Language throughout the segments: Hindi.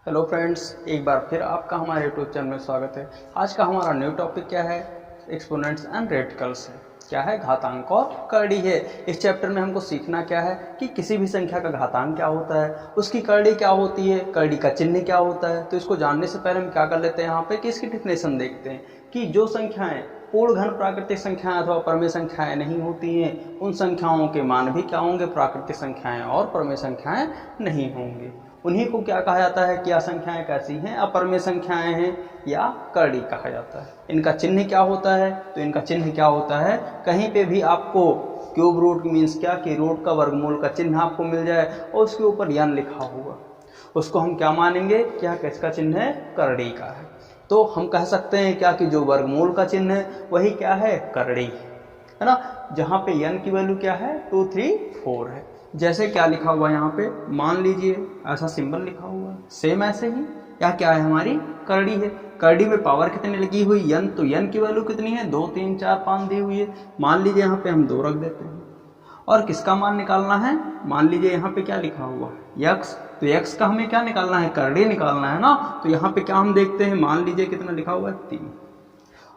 हेलो फ्रेंड्स, एक बार फिर आपका हमारे यूट्यूब चैनल में स्वागत है। आज का हमारा न्यू टॉपिक क्या है? एक्सपोनेंट्स एंड रेडिकल्स है। क्या है? घातांक और करड़ी है। इस चैप्टर में हमको सीखना क्या है कि किसी भी संख्या का घातांक क्या होता है, उसकी करड़ी क्या होती है, करड़ी का चिन्ह क्या होता है। तो इसको जानने से पहले हम क्या कर लेते हैं यहाँ पे कि इसकी डेफिनेशन देखते हैं कि जो संख्याएं पूर्ण घन प्राकृतिक संख्याएं अथवा परमेय संख्याएं नहीं होती हैं, उन संख्याओं के मान भी क्या होंगे? प्राकृतिक संख्याएं और परमेय संख्याएं नहीं होंगे। उन्हीं को क्या कहा जाता है? क्या संख्याएं कैसी हैं? अपरमेय संख्याएं हैं या करड़ी कहा जाता है। इनका चिन्ह क्या होता है? तो इनका चिन्ह क्या होता है, कहीं पे भी आपको क्यूब रूट मीन्स क्या कि रूट का वर्गमूल का चिन्ह आपको मिल जाए और उसके ऊपर यन लिखा होगा, उसको हम क्या मानेंगे? क्या किसका चिन्ह है? करड़ी का है। तो हम कह सकते हैं क्या कि जो वर्गमूल का चिन्ह है वही क्या है? करड़ी है ना। जहाँ पे यन की वैल्यू क्या है? 2, 3, 4 है। जैसे क्या लिखा हुआ है यहाँ पे, मान लीजिए ऐसा सिंबल लिखा हुआ है, सेम ऐसे ही या क्या है? हमारी करड़ी है। करड़ी में पावर कितनी लगी हुई? यन। तो यन की वैल्यू कितनी है? 2, 3, 4, 5 दी हुई है। मान लीजिए यहाँ पे हम 2 रख देते हैं और किसका मान निकालना है? मान लीजिए यहाँ पे क्या लिखा हुआ है? यक्स। तो यक्स का हमें क्या निकालना है? करड़ी निकालना है ना। तो यहाँ पे क्या हम देखते हैं, मान लीजिए कितना लिखा हुआ है? 3।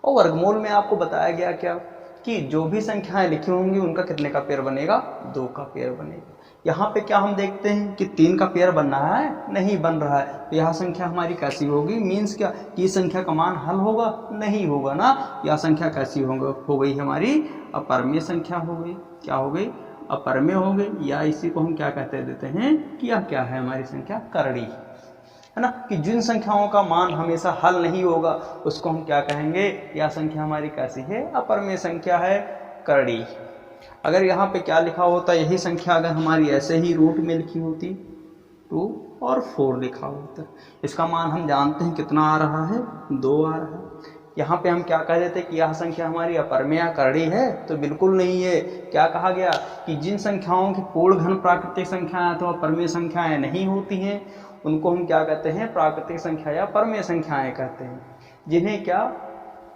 और वर्गमूल में आपको बताया गया क्या कि जो भी संख्याएं लिखी होंगी उनका कितने का पेयर बनेगा? 2 का पेयर बनेगा। यहाँ पे क्या हम देखते हैं कि 3 का पेयर बन रहा है? नहीं बन रहा है। तो यह संख्या हमारी कैसी होगी? मीन्स क्या कि इस संख्या का मान हल होगा? नहीं होगा ना। यह संख्या कैसी हो गई? हमारी अपरमेय संख्या हो गई। क्या हो गई? अपरमेय हो गई। या इसी को हम क्या कहते देते हैं कि यह क्या है? हमारी संख्या करड़ी है ना। कि जिन संख्याओं का मान हमेशा हल नहीं होगा उसको हम क्या कहेंगे? यह संख्या हमारी कैसी है? अपरमेय संख्या है, करड़ी। अगर यहाँ पे क्या लिखा होता, यही संख्या अगर हमारी ऐसे ही रूट में लिखी होती 2 और 4 लिखा होता, इसका मान हम जानते हैं कितना आ रहा है? 2 आ रहा है। यहाँ पे हम क्या कह देते कि यह संख्या हमारी अपरमेय या करड़ी है? तो बिल्कुल नहीं है। क्या कहा गया कि जिन संख्याओं की पूर्ण घन प्राकृतिक संख्याएं अथवा परमेय संख्याएं नहीं होती हैं उनको हम क्या कहते हैं? प्राकृतिक संख्या या परमेय संख्याएं कहते हैं, जिन्हें क्या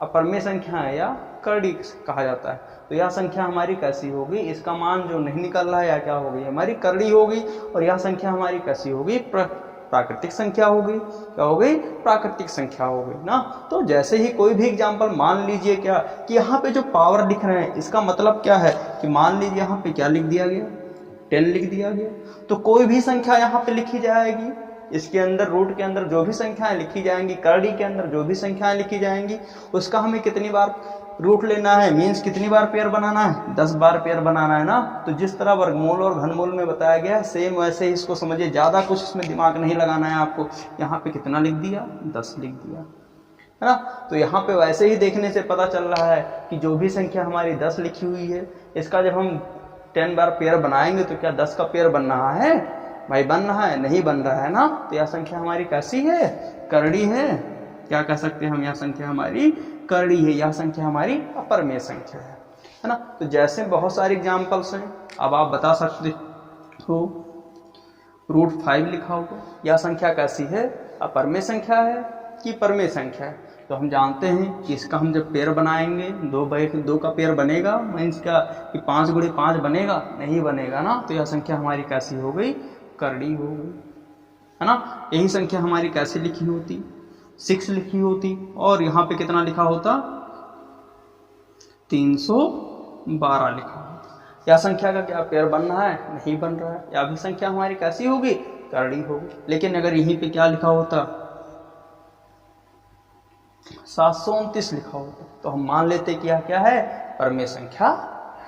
अपरमेय संख्याएं या करड़ी कहा जाता है। तो यह संख्या हमारी कैसी होगी? इसका मान जो नहीं निकल रहा है या क्या होगी? हमारी करड़ी होगी। और यह संख्या हमारी कैसी होगी? प्राकृतिक संख्या होगी। क्या हो गई? प्राकृतिक संख्या हो गई ना। तो जैसे ही कोई भी एग्जाम्पल, मान लीजिए क्या कि यहाँ पे जो पावर दिख रहे हैं इसका मतलब क्या है कि मान लीजिए यहाँ पे क्या लिख दिया गया? 10 लिख दिया गया। तो कोई भी संख्या यहाँ पे लिखी जाएगी, इसके अंदर रूट के अंदर जो भी संख्याएं लिखी जाएंगी, करड़ी के अंदर जो भी संख्याएं लिखी जाएंगी, उसका हमें कितनी बार रूट लेना है? मीन्स कितनी बार पेयर बनाना है? 10 बार पेयर बनाना है ना। तो जिस तरह वर्गमूल और घनमूल में बताया गया है सेम वैसे ही इसको समझिए, ज्यादा कुछ इसमें दिमाग नहीं लगाना है आपको। यहाँ पे कितना लिख दिया? 10 लिख दिया है ना। तो यहाँ पे वैसे ही देखने से पता चल रहा है कि जो भी संख्या हमारी 10 लिखी हुई है, इसका जब हम 10 बार पेयर बनाएंगे तो क्या 10 का पेयर बन रहा है? भाई बन रहा है? नहीं बन रहा है ना। तो यह संख्या हमारी कैसी है? करड़ी है। क्या कह सकते हैं हम? यह संख्या हमारी करड़ी है। यह संख्या हमारी अपरमेय संख्या है ना। तो जैसे बहुत सारे एग्जाम्पल्स हैं, अब आप बता सकते हो √5 लिखा होगा। यह संख्या कैसी है? अपरमेय संख्या है कि परमेय संख्या है? तो हम जानते हैं कि इसका हम जब पेयर बनाएंगे 2 का पेयर बनेगा, मीन्स क्या कि 5 × 5 बनेगा? नहीं बनेगा ना। तो यह संख्या हमारी कैसी हो गई? करड़ी हो गई है ना। यही संख्या हमारी कैसे लिखी होती? 6 लिखी होती और यहाँ पे कितना लिखा होता? 312 लिखा होता। यह संख्या का क्या पेयर बन रहा है? नहीं बन रहा है। यह भी संख्या हमारी कैसी होगी? करड़ी होगी। लेकिन अगर यहीं पे क्या लिखा होता? 729 लिखा होता तो हम मान लेते कि यह क्या है? परमेय संख्या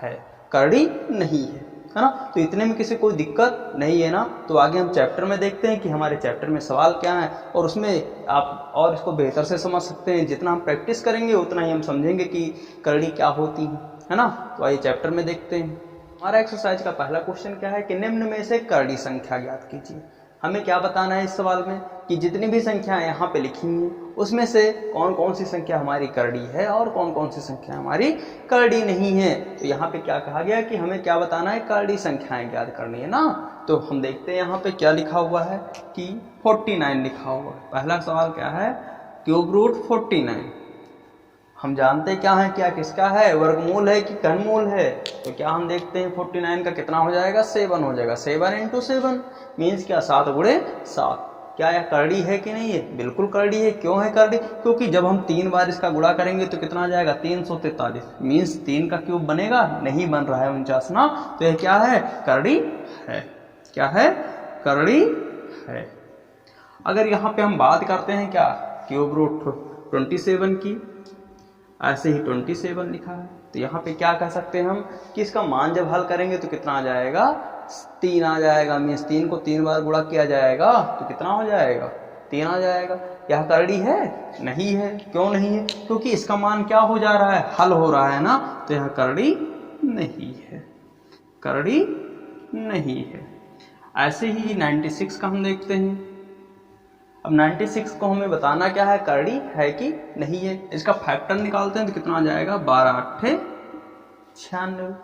है, करड़ी नहीं है ना। तो इतने में किसी कोई दिक्कत नहीं है ना। तो आगे हम चैप्टर में देखते हैं कि हमारे चैप्टर में सवाल क्या है और उसमें आप और इसको बेहतर से समझ सकते हैं। जितना हम प्रैक्टिस करेंगे उतना ही हम समझेंगे कि करड़ी क्या होती है ना। तो आइए चैप्टर में देखते हैं। हमारा एक्सरसाइज का पहला क्वेश्चन क्या है कि निम्न में से करड़ी संख्या ज्ञात कीजिए। हमें क्या बताना है इस सवाल में कि जितनी भी संख्याएं यहाँ पे लिखी हैं उसमें से कौन कौन सी संख्या हमारी करड़ी है और कौन कौन सी संख्या हमारी करड़ी नहीं है। तो यहाँ पे क्या कहा गया कि हमें क्या बताना है? करड़ी संख्याएं ज्ञात करनी है ना। तो हम देखते हैं यहाँ पे क्या लिखा हुआ है कि 49 लिखा हुआ है। पहला सवाल क्या है? Cube root 49। हम जानते क्या है? क्या किसका है? वर्गमूल है कि घनमूल है? तो क्या हम देखते हैं 49 का कितना हो जाएगा? 7 हो जाएगा। 7 × 7 मीन्स क्या? 7 × 7 क्या यह करड़ी है कि नहीं है? बिल्कुल करड़ी है। क्यों है करड़ी? क्योंकि जब हम 3 बार इसका गुणा करेंगे तो कितना आ जाएगा? 343। मीन्स 3 का क्यूब बनेगा? नहीं बन रहा है 49 ना। तो यह क्या है? करड़ी है। क्या है? करड़ी है। अगर यहाँ पे हम बात करते हैं क्या क्यूब रूट 27 की, ऐसे ही 27 लिखा है, तो यहाँ पे क्या कह सकते हैं हम कि इसका मान जब हल करेंगे तो कितना आ जाएगा? 3 आ जाएगा। मीन्स 3 को 3 बार गुणा किया जाएगा तो कितना हो जाएगा? 3 आ जाएगा। यह करड़ी है? नहीं है। क्यों नहीं है? क्योंकि इसका मान क्या हो जा रहा है? हल हो रहा है ना। तो यह करड़ी नहीं है। करड़ी नहीं है। ऐसे ही 96 का हम देखते हैं। अब 96 को हमें बताना क्या है? करड़ी है कि नहीं है। इसका फैक्टर निकालते हैं तो कितना आ जाएगा? 12 8 96।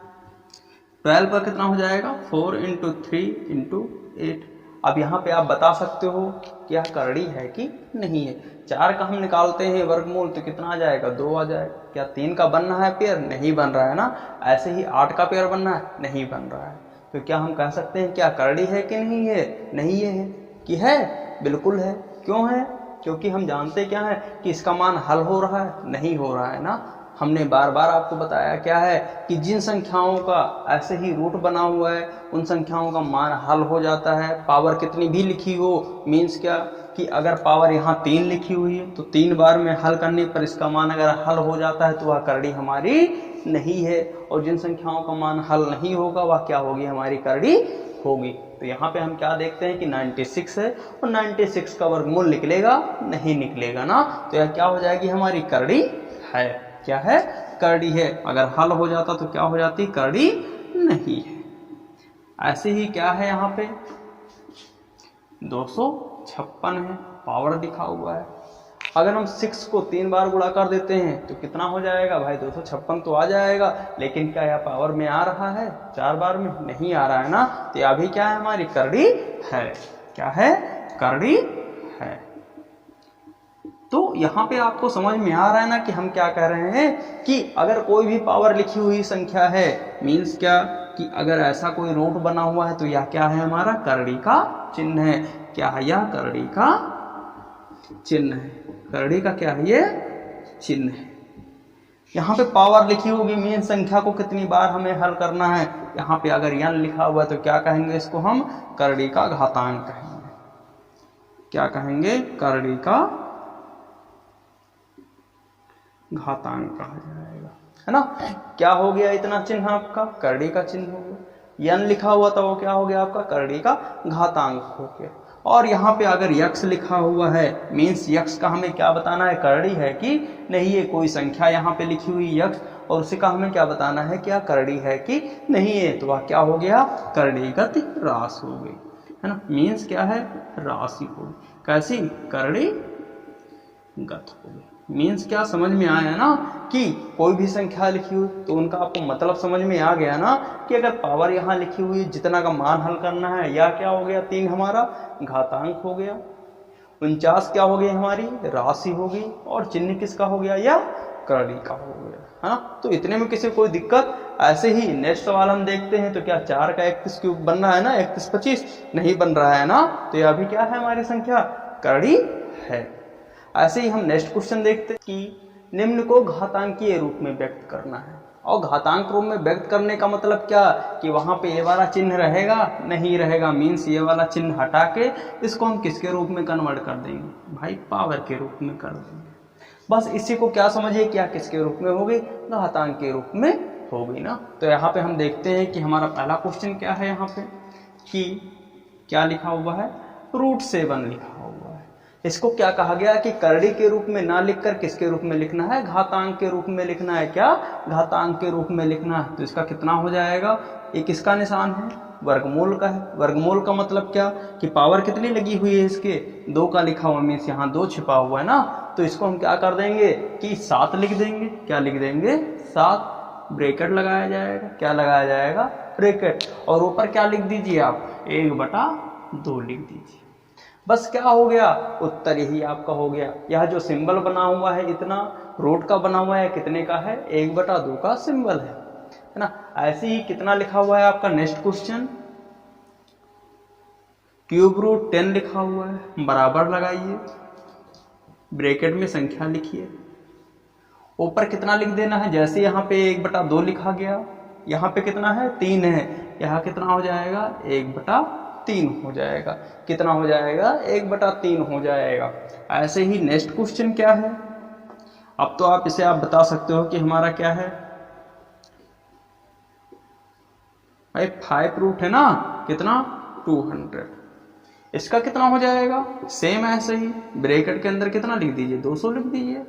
12 पर कितना हो जाएगा? 4 × 3 × 8। अब यहाँ पे आप बता सकते हो कि यह करड़ी है कि नहीं है। 4 का हम निकालते हैं वर्गमूल तो कितना आ जाएगा? 2 आ जाएगा। क्या 3 का बनना है पेयर? नहीं बन रहा है ना। ऐसे ही 8 का पेयर बनना है? नहीं बन रहा है। तो क्या हम कह सकते हैं क्या करड़ी है कि नहीं है? नहीं है कि है? बिल्कुल है। क्यों है? क्योंकि हम जानते क्या है कि इसका मान हल हो रहा है? नहीं हो रहा है ना। हमने बार बार आपको बताया क्या है कि जिन संख्याओं का ऐसे ही रूट बना हुआ है उन संख्याओं का मान हल हो जाता है। पावर कितनी भी लिखी हो, मीन्स क्या कि अगर पावर यहाँ 3 लिखी हुई है तो 3 बार में हल करने पर इसका मान अगर हल हो जाता है तो वह करड़ी हमारी नहीं है। और जिन संख्याओं का मान हल नहीं होगा वह क्या होगी? हमारी करड़ी होगी। तो यहाँ पे हम क्या देखते हैं कि 96 है और 96 का वर्गमूल निकलेगा? नहीं निकलेगा ना। तो यह क्या हो जाएगी? हमारी करड़ी है। क्या है? करड़ी है। अगर हल हो जाता तो क्या हो जाती? करड़ी नहीं है। ऐसे ही क्या है यहाँ पे 256 है, पावर दिखा हुआ है। अगर हम 6 को 3 बार गुणा कर देते हैं तो कितना हो जाएगा भाई? 256 तो आ जाएगा। लेकिन क्या यह पावर में आ रहा है? 4 बार में नहीं आ रहा है ना। तो यह भी क्या है? हमारी करड़ी है। क्या है? करड़ी है। तो यहाँ पे आपको समझ में आ रहा है ना कि हम क्या कह रहे हैं कि अगर कोई भी पावर लिखी हुई संख्या है, मीन्स क्या कि अगर ऐसा कोई रूट बना हुआ है तो यह क्या है? हमारा करड़ी का चिन्ह है। क्या है? यह करड़ी का चिन्ह है। करड़ी का क्या है? ये चिन्ह है। यहाँ पे पावर लिखी होगी, मीन संख्या को कितनी बार हमें हल करना है। यहाँ पे अगर n लिखा हुआ है तो क्या कहेंगे? इसको हम करड़ी का घातांक कहेंगे। क्या कहेंगे? करड़ी का घातांक कहा जाएगा, है ना। क्या हो गया? इतना चिन्ह आपका करड़ी का चिन्ह हो गया। n लिखा हुआ था वो क्या हो गया? आपका करड़ी का घातांक हो गया। और यहाँ पे अगर यक्स लिखा हुआ है, मीन्स यक्स का हमें क्या बताना है? करड़ी है कि नहीं है। कोई संख्या यहाँ पे लिखी हुई यक्स और उसी का हमें क्या बताना है? क्या करड़ी है कि नहीं है। तो वह क्या हो गया? करड़ीगत राशि हो गई, है ना। मीन्स क्या है? राशि हो गई। कैसी? करड़ीगत हो गई। मीन्स क्या? समझ में आया ना कि कोई भी संख्या लिखी हुई तो उनका आपको मतलब समझ में आ गया ना कि अगर पावर यहाँ लिखी हुई जितना का मान हल करना है, या क्या हो गया? 3 हमारा घातांक हो गया। 49 क्या हो गई? हमारी राशि हो गई। और चिन्ह किसका हो गया? या करड़ी का हो गया, है ना। तो इतने में किसी कोई दिक्कत? ऐसे ही नेक्स्ट सवाल हम देखते हैं तो क्या 4 का 31 क्यूब बन रहा है ना? 31 25 नहीं बन रहा है ना। तो यह भी क्या है? हमारी संख्या करड़ी है। ऐसे ही हम नेक्स्ट क्वेश्चन देखते हैं कि निम्न को घातांकीय रूप में व्यक्त करना है। और घातांक रूप में व्यक्त करने का मतलब क्या कि वहां पे ये वाला चिन्ह रहेगा? नहीं रहेगा। मीन्स ये वाला चिन्ह हटा के इसको हम किसके रूप में कन्वर्ट कर देंगे? भाई पावर के रूप में कर देंगे। बस इसी को क्या समझिए, क्या किसके रूप में होगी? घातांक के रूप में होगी ना। तो यहाँ पे हम देखते हैं कि हमारा पहला क्वेश्चन क्या है। यहाँ पे कि क्या लिखा हुआ है? √7 लिखा हुआ है। इसको क्या कहा गया कि करड़ी के रूप में ना लिखकर किसके रूप में लिखना है? घातांक के रूप में लिखना है। क्या? घातांक के रूप में लिखना है। तो इसका कितना हो जाएगा? एक किसका निशान है? वर्गमूल का है। वर्गमूल का मतलब क्या कि पावर कितनी लगी हुई है इसके? 2 का लिखा हुआ, मीन्स यहाँ 2 छिपा हुआ है ना। तो इसको हम क्या कर देंगे कि 7 लिख देंगे। क्या लिख देंगे? 7। ब्रैकेट लगाया जाएगा। क्या लगाया जाएगा? ब्रैकेट। और ऊपर क्या लिख दीजिए आप? 1/2 लिख दीजिए। बस क्या हो गया? उत्तर यही आपका हो गया। यह जो सिंबल बना हुआ है इतना रूट का बना हुआ है, कितने का है? 1/2 का सिंबल है ना। ऐसे ही कितना लिखा हुआ है आपका नेक्स्ट क्वेश्चन क्यूब रूट 10 लिखा हुआ है, बराबर लगाइए, ब्रैकेट में संख्या लिखिए, ऊपर कितना लिख देना है, जैसे यहाँ पे 1/2 लिखा गया, यहाँ पे कितना है 3 है, यहाँ कितना हो जाएगा 1/3 हो जाएगा। कितना हो जाएगा 1/3 हो जाएगा। ऐसे ही नेक्स्ट क्वेश्चन क्या है, अब तो आप इसे आप बता सकते हो कि हमारा क्या है भाई 5 रूट है ना, कितना 200, इसका कितना हो जाएगा, सेम ऐसे ही ब्रैकेट के अंदर कितना लिख दीजिए 200 लिख दीजिए।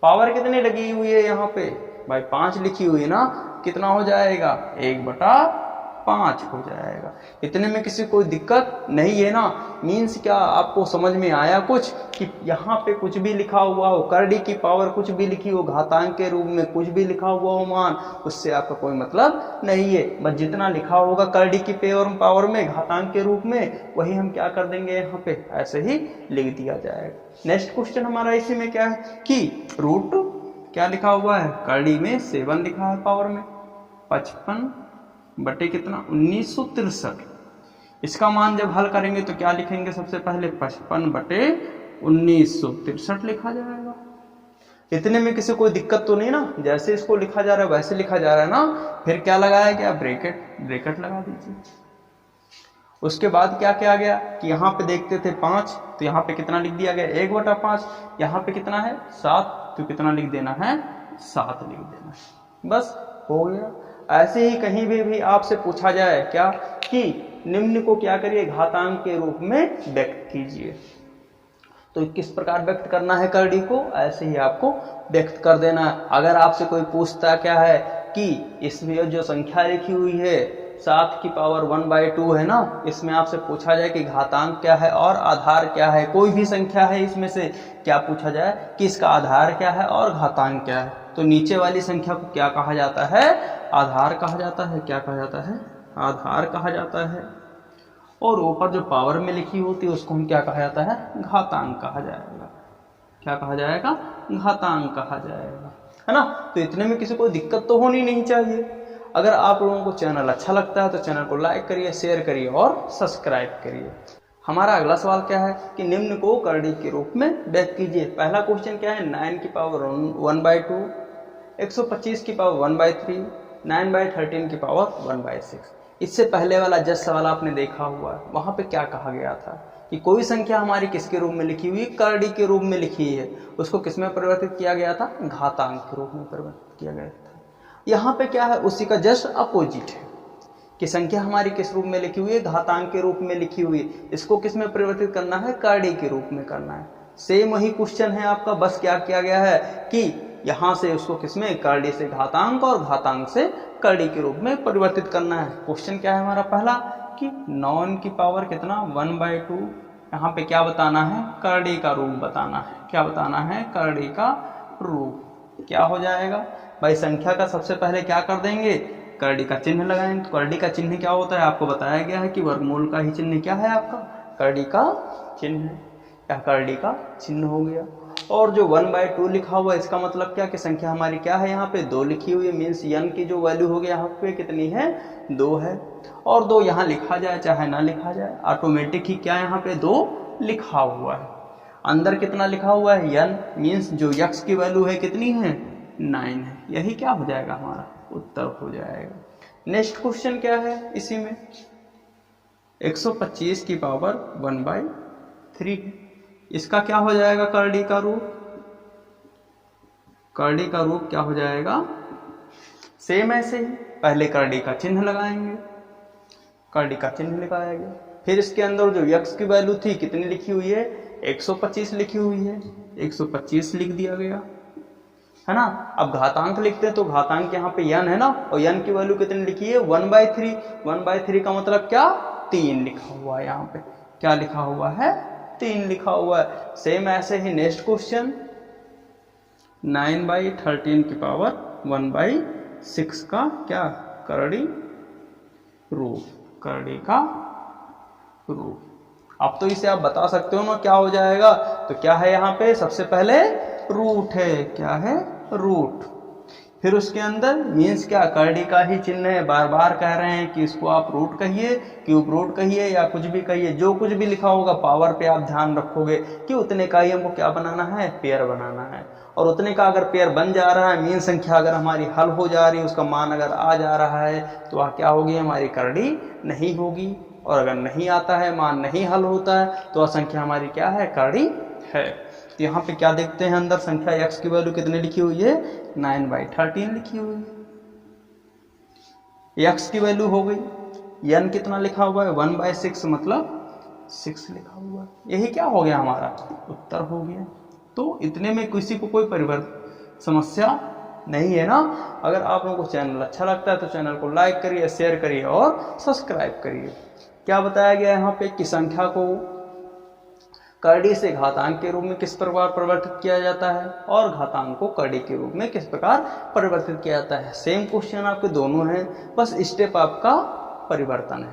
पावर कितनी लगी हुई है यहाँ पे भाई 5 लिखी हुई है ना, कितना हो जाएगा 1/5 हो जाएगा। इतने में किसी कोई दिक्कत नहीं है ना। मीन्स क्या आपको समझ में आया कुछ कि यहाँ पे कुछ भी लिखा हुआ हो, करड़ी की पावर कुछ भी लिखी हो, घातांक के रूप में कुछ भी लिखा हुआ हो मान, उससे आपका कोई मतलब नहीं है। बस जितना लिखा होगा करड़ी की पावर में घातांक के रूप में, वही हम क्या कर देंगे यहाँ पे ऐसे ही लिख दिया जाएगा। नेक्स्ट क्वेश्चन हमारा इसी में क्या है कि रूट क्या लिखा हुआ है, करड़ी में 7 लिखा है, पावर में 55 बटे कितना 1963। इसका मान जब हल करेंगे तो क्या लिखेंगे, सबसे पहले 55 बटे 1963 लिखा जाएगा। इतने में किसी कोई दिक्कत तो नहीं ना, जैसे इसको लिखा जा रहा है वैसे लिखा जा रहा है ना। फिर क्या लगाया गया, ब्रैकेट लगा दीजिए। उसके बाद क्या किया गया कि यहाँ पे देखते थे 5, तो यहाँ पे कितना लिख दिया गया 1/5, यहाँ पे कितना है 7, तो कितना लिख देना है 7 लिख देना है, बस हो गया। ऐसे ही कहीं भी आपसे पूछा जाए क्या कि निम्न को क्या करिए घातांक के रूप में व्यक्त कीजिए, तो किस प्रकार व्यक्त करना है करड़ी को, ऐसे ही आपको व्यक्त कर देना है। अगर आपसे कोई पूछता क्या है कि इसमें जो संख्या लिखी हुई है 7 की पावर 1/2 है ना, इसमें आपसे पूछा जाए कि घातांक क्या है और आधार क्या है, कोई भी संख्या है इसमें से क्या पूछा जाए कि इसका आधार क्या है और घातांक क्या है, तो नीचे वाली संख्या को क्या कहा जाता है, आधार कहा जाता है। क्या कहा जाता है, आधार कहा जाता है। और ऊपर जो पावर में लिखी होती है उसको हम क्या कहा जाता है, घातांक कहा जाएगा। क्या कहा जाएगा, घातांक कहा जाएगा, है ना। तो इतने में किसी को दिक्कत तो होनी नहीं चाहिए। अगर आप लोगों को चैनल अच्छा लगता है तो चैनल को लाइक करिए, शेयर करिए और सब्सक्राइब करिए। हमारा अगला सवाल क्या है कि निम्न को करड़ी के रूप में व्यक्त कीजिए। पहला क्वेश्चन क्या है, 9 की पावर 1/2, 125 की पावर 1/3, 9/13 की पावर 1/6। इससे पहले वाला जस्ट सवाल आपने देखा हुआ है, वहां पे क्या कहा गया था कि कोई संख्या हमारी किसके रूप में लिखी हुई, करड़ी के रूप में लिखी है, उसको किस में परिवर्तित किया गया था, घातांक के रूप में परिवर्तित किया गया था। यहाँ पे क्या है, उसी का जस्ट अपोजिट है कि संख्या हमारी किस रूप में लिखी हुई है, घातांक के रूप में लिखी हुई है, इसको किस में परिवर्तित करना है, करड़ी के रूप में करना है। सेम वही क्वेश्चन है आपका, बस क्या किया गया है कि यहां से उसको किसमें, करड़ी से घातांक और घातांक से करड़ी के रूप में परिवर्तित करना है। क्वेश्चन क्या है हमारा पहला कि 9 की पावर कितना 1/2, यहाँ पे क्या बताना है, करड़ी का रूप बताना है। क्या बताना है, करड़ी का रूप। क्या हो जाएगा भाई, संख्या का सबसे पहले क्या कर देंगे, करड़ी का चिन्ह लगाएंगे। तो करड़ी का चिन्ह क्या होता है, आपको बताया गया है कि वर्गमूल का ही चिन्ह क्या है आपका, करड़ी का चिन्ह, या करड़ी का चिन्ह हो गया। और जो 1/2 लिखा हुआ है इसका मतलब क्या कि संख्या हमारी क्या है, यहाँ पे 2 लिखी हुई है, मीन्स n की जो वैल्यू होगी यहाँ पे कितनी है, 2 है। और 2 यहाँ लिखा जाए चाहे ना लिखा जाए, ऑटोमेटिक ही क्या यहाँ पे 2 लिखा हुआ है। अंदर कितना लिखा हुआ है, n, मीन्स जो x की वैल्यू है कितनी है, 9 है। यही क्या हो जाएगा, हमारा उत्तर हो जाएगा। नेक्स्ट क्वेश्चन क्या है इसी में, 125 की पावर 1/3, इसका क्या हो जाएगा, करड़ी का रूप। करड़ी का रूप क्या हो जाएगा, सेम ऐसे ही पहले करड़ी का चिन्ह लगाएंगे, करड़ी का चिन्ह लगाया गया, फिर इसके अंदर जो x की वैल्यू थी कितनी लिखी हुई है, 125 लिखी हुई है, 125 लिख दिया गया, है ना। अब घातांक लिखते हैं तो घातांक यहाँ पे n है ना, और n की वैल्यू कितनी लिखी है, 1/3। 1/3 का मतलब क्या, 3 लिखा हुआ है यहाँ पे। क्या लिखा हुआ है, 3 लिखा हुआ है। सेम ऐसे ही नेक्स्ट क्वेश्चन, 9/13 की पावर 1/6 का क्या, करड़ी रूप, करड़ी का रूप। अब तो इसे आप बता सकते हो ना क्या हो जाएगा, तो क्या है यहाँ पे सबसे पहले रूट है, क्या है, रूट। फिर उसके अंदर मीन्स क्या, करड़ी का ही चिन्ह है, बार बार कह रहे हैं कि इसको आप रूट कहिए, क्यूब रूट कहिए या कुछ भी कहिए, जो कुछ भी लिखा होगा पावर पे आप ध्यान रखोगे कि उतने का ही हमको क्या बनाना है, पेयर बनाना है। और उतने का अगर पेयर बन जा रहा है, मीन संख्या अगर हमारी हल हो जा रही है, उसका मान अगर आ जा रहा है, तो वह क्या होगी, हमारी करड़ी नहीं होगी। और अगर नहीं आता है, मान नहीं हल होता है, तो वह संख्या हमारी क्या है, करड़ी है। तो यहाँ पे क्या देखते हैं, अंदर संख्या x की वैल्यू कितने लिखी हुई है, 9/13 लिखी हुई है। x की वैल्यू हो गई, n कितना लिखा हुआ है, 1/6 मतलब 6 लिखा हुआ है। यही क्या हो गया, हमारा उत्तर हो गया। तो इतने में किसी को कोई परिवर्तन समस्या नहीं है ना। अगर आप लोगों को चैनल अच्छा लगता है तो चैनल को लाइक करिए, शेयर करिए और सब्सक्राइब करिए। क्या बताया गया यहाँ पे कि संख्या को करड़ी से घातांक के रूप में किस प्रकार परिवर्तित किया जाता है और घातांक को करड़ी के रूप में किस प्रकार परिवर्तित किया जाता है। सेम क्वेश्चन आपके दोनों हैं, बस स्टेप आपका परिवर्तन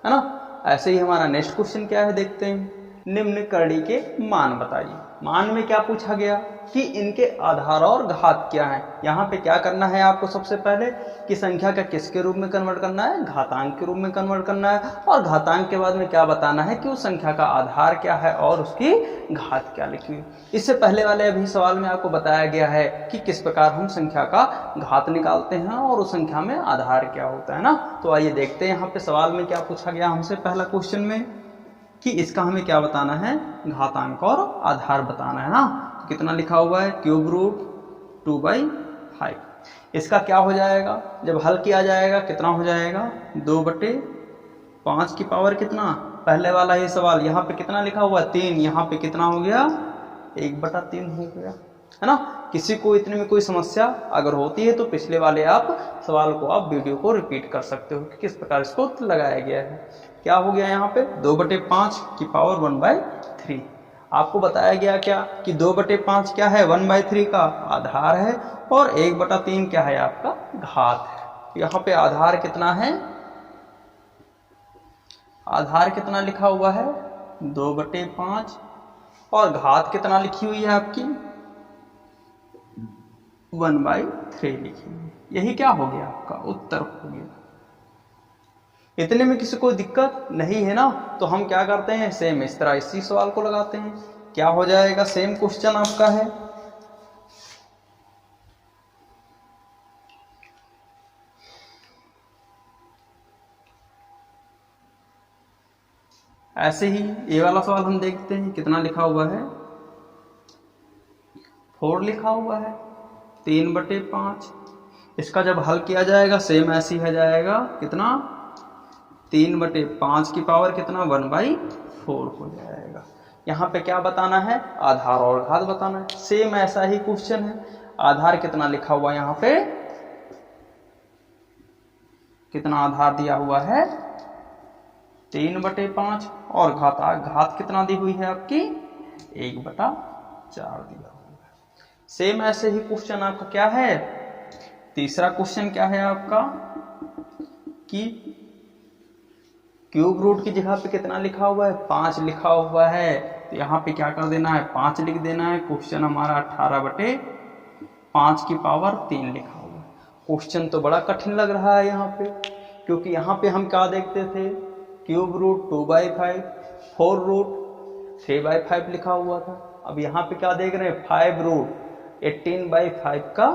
है ना। ऐसे ही हमारा नेक्स्ट क्वेश्चन क्या है, देखते हैं। निम्न करड़ी के मान बताइए। मान में क्या पूछा गया कि इनके आधार और घात क्या है। यहाँ पे क्या करना है आपको, सबसे पहले कि संख्या का किसके रूप में कन्वर्ट करना है, घातांक के रूप में कन्वर्ट करना है। और घातांक के बाद में क्या बताना है कि उस संख्या का आधार क्या है और उसकी घात क्या लिखी हुई। इससे पहले वाले अभी सवाल में आपको बताया गया है कि किस प्रकार हम संख्या का घात निकालते हैं और उस संख्या में आधार क्या होता है ना। तो आइए देखते हैं यहाँ पे सवाल में क्या पूछा गया हमसे पहला क्वेश्चन में कि इसका हमें क्या बताना है, घातांक और आधार बताना है ना। तो कितना लिखा हुआ है, क्यूब रूट 2/5। इसका क्या हो जाएगा, जब हल किया जाएगा कितना हो जाएगा, 2/5 की पावर कितना, पहले वाला ही सवाल, यहाँ पे कितना लिखा हुआ है 3, यहाँ पे कितना हो गया 1/3 हो गया, है ना। किसी को इतने में कोई समस्या अगर होती है तो पिछले वाले आप सवाल को आप वीडियो को रिपीट कर सकते हो कि किस प्रकार इसको लगाया गया है। क्या हो गया यहाँ पे 2/5 की पावर 1/3। आपको बताया गया क्या कि 2/5 क्या है, 1/3 का आधार है और 1/3 क्या है, आपका घात है। यहाँ पे आधार कितना है, आधार कितना लिखा हुआ है 2/5 और घात कितना लिखी हुई है आपकी 1/3 लिखी हुई। यही क्या हो गया, आपका उत्तर हो गया। इतने में किसी को दिक्कत नहीं है ना। तो हम क्या करते हैं, सेम इस तरह इसी सवाल को लगाते हैं। क्या हो जाएगा, सेम क्वेश्चन आपका है, ऐसे ही ये वाला सवाल हम देखते हैं। कितना लिखा हुआ है, 4 लिखा हुआ है, 3/5। इसका जब हल किया जाएगा सेम ऐसे ही हो जाएगा, कितना 3/5 की पावर कितना 1/4 हो जाएगा। यहाँ पे क्या बताना है, आधार और घात बताना है। सेम ऐसा ही क्वेश्चन है। आधार कितना लिखा हुआ यहाँ पे, कितना आधार दिया हुआ है 3/5 और घात कितना दी हुई है आपकी 1/4 दिया हुआ है। सेम ऐसे ही क्वेश्चन आपका क्या है, तीसरा क्वेश्चन क्या है आपका कि क्यूब रूट की जगह पे कितना लिखा हुआ है 5 लिखा हुआ है। तो यहाँ पे क्या कर देना है, 5 लिख देना है। क्वेश्चन हमारा 18/5 की पावर 3 लिखा हुआ है। क्वेश्चन तो बड़ा कठिन लग रहा है यहाँ पे, क्योंकि यहाँ पे हम क्या देखते थे, क्यूब रूट 2/5, 4 रूट 3/5 लिखा हुआ था। अब यहाँ पे क्या देख रहे हैं, 5 रूट 18/5 का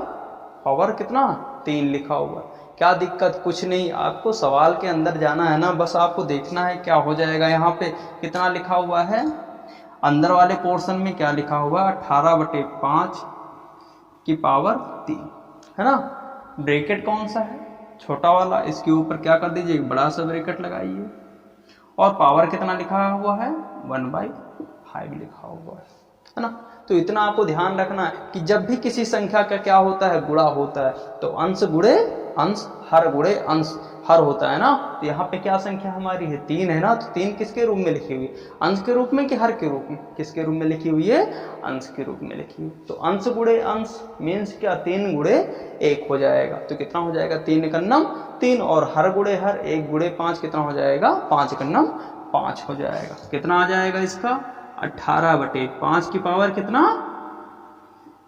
पावर कितना 3 लिखा हुआ है। क्या दिक्कत, कुछ नहीं, आपको सवाल के अंदर जाना है ना, बस आपको देखना है क्या हो जाएगा। यहाँ पे कितना लिखा हुआ है, अंदर वाले पोर्शन में क्या लिखा हुआ 18/5 की पावर 3, है ना। ब्रैकेट कौन सा है, छोटा वाला, इसके ऊपर क्या कर दीजिए, एक बड़ा सा ब्रैकेट लगाइए। और पावर कितना लिखा हुआ है 1/5 लिखा हुआ है ना। तो इतना आपको ध्यान रखना है कि जब भी किसी संख्या का क्या होता है, गुणा होता है, तो अंश गुणे अंश, हर गुणे अंश हर होता है ना। तो यहाँ पे क्या संख्या हमारी है 3 है ना। तो 3 किसके रूप में लिखी हुई, अंश के रूप में कि हर के रूप में, किसके रूप में लिखी हुई है, अंश के रूप में लिखी हुई। तो अंश गुणे अंश मीन्स क्या 3 गुणे 1 हो जाएगा। तो कितना हो जाएगा 3 × 3 और हर गुणे हर 1 गुणे 5 कितना हो जाएगा 5 × 5 हो जाएगा। कितना आ जाएगा इसका 18/5 की पावर कितना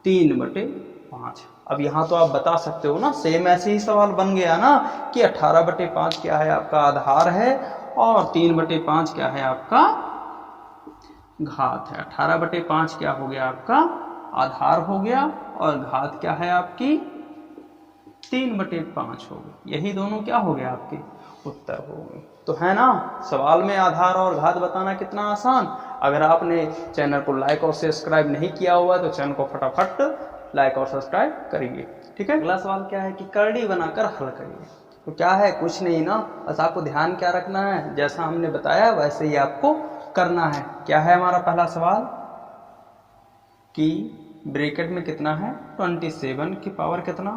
3/5। अब यहाँ तो आप बता सकते हो ना, सेम ऐसे ही सवाल बन गया ना कि 18/5 क्या है आपका आधार है और 3/5 क्या है आपका घात है। 18/5 क्या हो गया आपका आधार हो गया और घात क्या है आपकी 3/5 हो गई। यही दोनों क्या हो गया आपके उत्तर हो गए। तो है ना, सवाल में आधार और घात बताना कितना आसान। अगर आपने चैनल को लाइक और सब्सक्राइब नहीं किया हुआ तो चैनल को फटाफट लाइक और सब्सक्राइब करिए। ठीक है, अगला सवाल क्या है कि करड़ी बनाकर हल करिए। तो क्या है, कुछ नहीं ना, बस आपको ध्यान क्या रखना है, जैसा हमने बताया वैसे ही आपको करना है। क्या है हमारा पहला सवाल कि ब्रैकेट में कितना है 27 की पावर कितना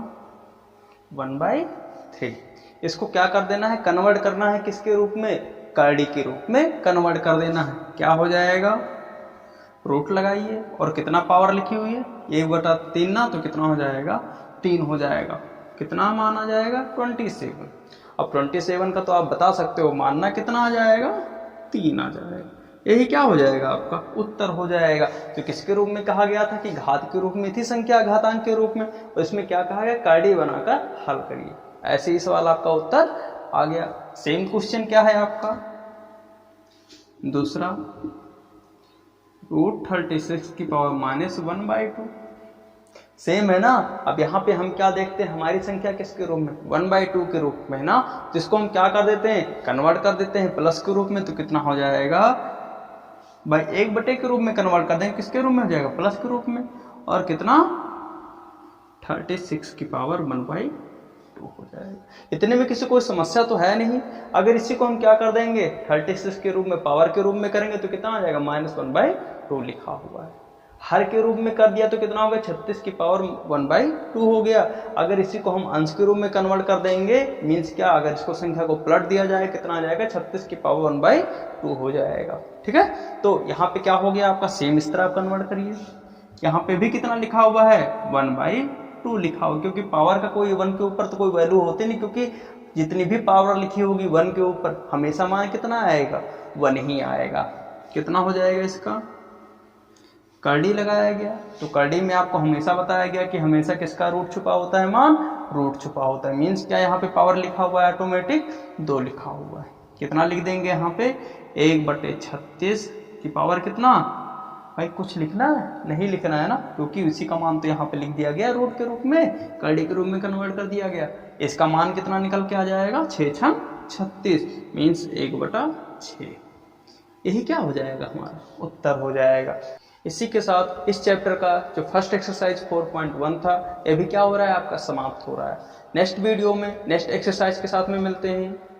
1/3। इसको क्या कर देना है, कन्वर्ट करना है किसके रूप में, करड़ी के रूप में कन्वर्ट कर देना है। क्या हो जाएगा, रूट लगाइए और कितना पावर लिखी हुई है 1/3 ना, तो कितना हो जाएगा 3 हो जाएगा। कितना मान आ जाएगा 27। अब 27 का तो आप बता सकते हो मानना कितना आ जाएगा 3 आ जाएगा। यही क्या हो जाएगा आपका उत्तर हो जाएगा। तो किसके रूप में कहा गया था कि घात के रूप में थी संख्या, घातांक के रूप में, और इसमें क्या कहा गया करड़ी बनाकर हल करिए। ऐसे ही सवाल आपका उत्तर आ गया। सेम क्वेश्चन क्या है आपका दूसरा, √36 की पावर -1/2। सेम है ना। अब यहाँ पे हम क्या देखते हैं, हमारी संख्या किसके रूप में 1/2 के रूप में है ना, जिसको हम क्या कर देते हैं कन्वर्ट कर देते हैं प्लस के रूप में। तो कितना हो जाएगा भाई 1/2 के रूप में कन्वर्ट कर देंगे, किसके रूप में हो जाएगा प्लस के रूप में, और कितना 36 की पावर 1/2 हो जाएगा। इतने में किसी कोई समस्या तो है नहीं। अगर इसी को हम क्या कर देंगे 36 के रूप में पावर के रूप में करेंगे तो कितना आ जाएगा -1/2 लिखा हुआ है। हर के रूप में कर दिया तो कितना हो गया 36 की पावर 1/2 हो गया। अगर इसी को हम अंश के रूप में कन्वर्ट कर देंगे मीन्स क्या, अगर इसको संख्या को पलट दिया जाए कितना आ जाएगा 36 की पावर 1/2 हो जाएगा। ठीक है, तो यहाँ पे क्या हो गया आपका सेम इस तरह कन्वर्ट करिए। यहाँ पे भी कितना लिखा हुआ है 1/2 लिखा हुआ, क्योंकि पावर का कोई 1 के ऊपर तो कोई वैल्यू होती नहीं, क्योंकि जितनी भी पावर लिखी होगी 1 के ऊपर हमेशा मान कितना आएगा 1 ही आएगा। कितना हो जाएगा इसका करड़ी लगाया गया। तो करड़ी में आपको हमेशा बताया गया कि हमेशा किसका रूट छुपा होता है, मान रूट छुपा होता है। मीन्स क्या, यहाँ पे पावर लिखा हुआ है ऑटोमेटिक 2 लिखा हुआ है। कितना लिख देंगे यहाँ पे 1/36 की पावर कितना, भाई कुछ लिखना है नहीं लिखना है ना, क्योंकि उसी का मान तो यहाँ पे लिख दिया गया रूट के रूप में, करड़ी के रूप में कन्वर्ट कर दिया गया। इसका मान कितना निकल के आ जाएगा 6×6 36 मीन्स 1/6। यही क्या हो जाएगा हमारा उत्तर हो जाएगा। इसी के साथ इस चैप्टर का जो फर्स्ट एक्सरसाइज 4.1 था ये भी क्या हो रहा है आपका समाप्त हो रहा है। नेक्स्ट वीडियो में नेक्स्ट एक्सरसाइज के साथ में मिलते हैं।